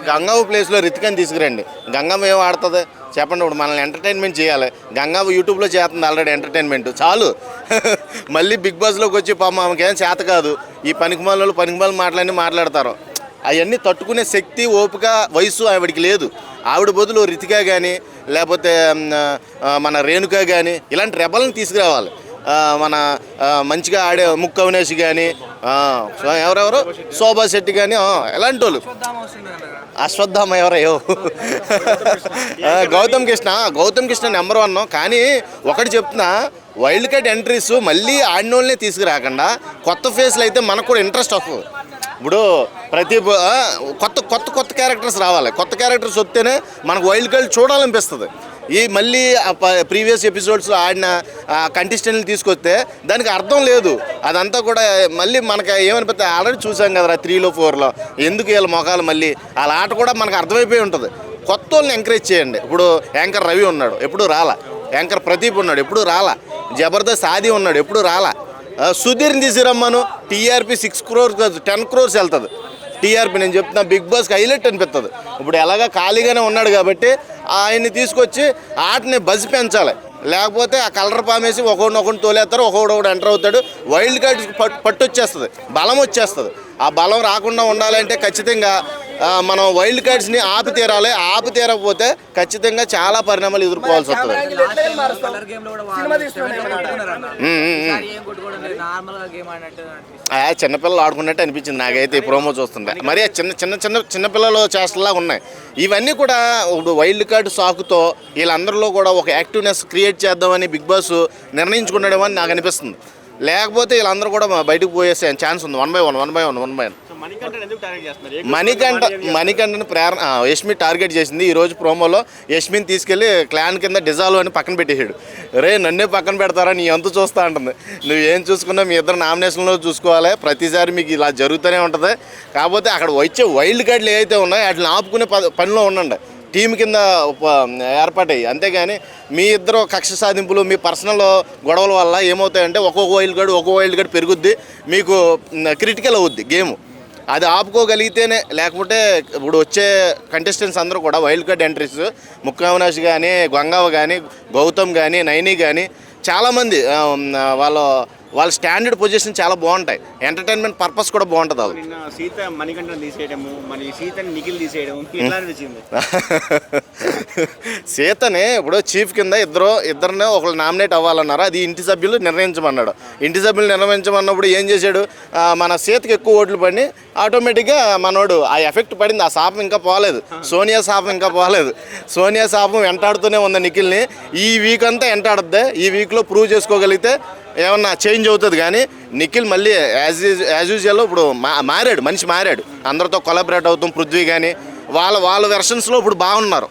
గంగవ్వ ప్లేస్లో రితికని తీసుకురండి. గంగవ్వ ఏం ఆడుతుంది చెప్పండి. ఇప్పుడు మనల్ని ఎంటర్టైన్మెంట్ చేయాలి. గంగవ్వ యూట్యూబ్లో చేస్తుంది ఆల్రెడీ ఎంటర్టైన్మెంట్ చాలు. మళ్ళీ బిగ్ బాస్లోకి వచ్చి పాపం ఆమెకేం చేత కాదు. ఈ పనికిమాల మాట్లాడతారు. అవన్నీ తట్టుకునే శక్తి, ఓపిక, వయసు ఆవిడికి లేదు. ఆవిడ బదులు రితిక కానీ లేకపోతే మన రేణుక కానీ ఇలాంటి రెబల్ని తీసుకురావాలి. మన మంచిగా ఆడే ముక్కు అవినేష్ కానీ ఎవరెవరు శోభా శెట్టి కానీ ఎలాంటి వాళ్ళు. అశ్వత్థామ ఎవరయ్యో గౌతమ్ కృష్ణ నెంబర్ 1. కానీ ఒకటి చెప్తున్నా, వైల్డ్ కార్డ్ ఎంట్రీస్ మళ్ళీ ఆడినోళ్ళనే తీసుకురాకుండా కొత్త ఫేస్లు అయితే మనకు కూడా ఇంట్రెస్ట్ వస్తుంది. ఇప్పుడు ప్రతి కొత్త క్యారెక్టర్స్ రావాలి. కొత్త క్యారెక్టర్స్ వస్తేనే మనకు వైల్డ్ కార్డ్ చూడాలనిపిస్తుంది. ఈ మళ్ళీ ప్రీవియస్ ఎపిసోడ్స్లో ఆడిన కంటెస్టెంట్లు తీసుకొస్తే దానికి అర్థం లేదు. అదంతా కూడా మళ్ళీ మనకి ఏమనిపిస్తుంది, ఆల్రెడీ చూసాం కదా 3లో 4లో ఎందుకు వీళ్ళ మొఖాలు మళ్ళీ వాళ్ళ ఆట కూడా మనకు అర్థమైపోయి ఉంటుంది. కొత్త వాళ్ళని ఎంకరేజ్ చేయండి. ఇప్పుడు యాంకర్ రవి ఉన్నాడు, ఎప్పుడు రాలా. యాంకర్ ప్రదీప్ ఉన్నాడు, ఎప్పుడు రాలా. జబర్దస్త్ ఆది ఉన్నాడు, ఎప్పుడు రాలా. సుధీర్ని తీసిరమ్మను. టీఆర్పీ 6 crores కాదు 10 crores వెళ్తుంది టీఆర్పీ. నేను చెప్తున్నా, బిగ్ బాస్కి హైలైట్ అనిపిస్తుంది. ఇప్పుడు ఎలాగా ఖాళీగానే ఉన్నాడు కాబట్టి ఆయన్ని తీసుకొచ్చి ఆటని బజ్ పెంచాలి. లేకపోతే ఆ కలర్ పామేసి ఒకడిని తోలేస్తారు, ఒకడు ఎంటర్ అవుతాడు. వైల్డ్ కార్డ్ పట్టు వచ్చేస్తుంది, బలం వచ్చేస్తుంది. ఆ బలం రాకుండా ఉండాలంటే ఖచ్చితంగా మనం వైల్డ్ కార్డ్స్ని ఆపి తీరాలి. ఆపి తీరకపోతే ఖచ్చితంగా చాలా పరిణామాలు ఎదుర్కోవాల్సి వస్తుంది. చిన్నపిల్లలు ఆడుకున్నట్టు అనిపించింది నాకైతే ఈ ప్రోమో చూస్తుంటే. మరి చిన్నపిల్లలు చేష్టలా ఉన్నాయి. ఇవన్నీ కూడా ఇప్పుడు వైల్డ్ కార్డ్ సాకుతో వీళ్ళందరిలో కూడా ఒక యాక్టివ్నెస్ క్రియేట్ చేద్దామని బిగ్ బాస్ నిర్ణయించుకున్నాడేమో అని నాకు అనిపిస్తుంది. లేకపోతే వీళ్ళందరూ కూడా బయటకు పోయేసే ఛాన్స్ ఉంది. 1 by 1. మణికంఠని యష్మి టార్గెట్ చేసింది ఈరోజు ప్రోమోలో. యష్మిని తీసుకెళ్ళి క్లాన్ కింద డిజాల్వ్ అని పక్కన పెట్టేసాడు. రే నన్నే పక్కన పెడతారా, నీ అంత చూస్తా ఉంటుంది. నువ్వు ఏం చూసుకున్నా మీ ఇద్దరు నామినేషన్లో చూసుకోవాలి. ప్రతిసారి మీకు ఇలా జరుగుతూనే ఉంటుంది. కాకపోతే అక్కడ వచ్చే వైల్డ్ కార్డులు ఏవైతే ఉన్నాయో వాటిని ఆపుకునే పనిలో ఉండండి. టీం కింద ఏర్పాటయ్యి. అంతేగాని మీ ఇద్దరు కక్ష సాధింపులు, మీ పర్సనల్ గొడవల వల్ల ఏమవుతాయంటే ఒక్కొక్క వైల్డ్ కార్డ్ పెరుగుద్ది, మీకు క్రిటికల్ అవుద్ది గేమ్. అది ఆపుకోగలిగితేనే. లేకపోతే ఇప్పుడు వచ్చే కంటెస్టెంట్స్ అందరూ కూడా వైల్డ్ కార్డ్ ఎంట్రీస్ ముక్కు అవినాష్ కానీ, గంగవ్వ కానీ, గౌతమ్ కానీ, నైని కానీ చాలామంది వాళ్ళ స్టాండర్డ్ పొజిషన్ చాలా బాగుంటాయి. ఎంటర్టైన్మెంట్ పర్పస్ కూడా బాగుంటుంది. వాళ్ళు సీత మణికంఠను తీసేయడము, మరి సీతని నిఖిల్ తీసేయడం అనిపించింది. సీతని ఇప్పుడు చీఫ్ కింద ఇద్దరిని ఒకళ్ళు నామినేట్ అవ్వాలన్నారు. అది ఇంటి సభ్యులు నిర్ణయించమన్నాడు. ఇంటి సభ్యులు నిర్ణయించమన్నప్పుడు ఏం చేశాడు, మన సీతకి ఎక్కువ ఓట్లు పడి ఆటోమేటిక్గా మనోడు ఆ ఎఫెక్ట్ పడింది. ఆ శాపం ఇంకా పోలేదు. సోనియా శాపం ఇంకా పోలేదు. సోనియా శాపం వెంటాడుతూనే ఉంది నిఖిల్ని. ఈ వీక్ అంతా వెంటాడుద్ది. ఈ వీక్లో ప్రూవ్ చేసుకోగలిగితే ఏమన్నా చేంజ్ అవుతుంది. కానీ నిఖిల్ మళ్ళీ యాజ్ యూజువల్ ఇప్పుడు మనిషి మారాడు. అందరితో కొలాబరేట్ అవుతాం. పృథ్వీ కానీ వాళ్ళ వెర్షన్స్లో ఇప్పుడు బాగున్నారు.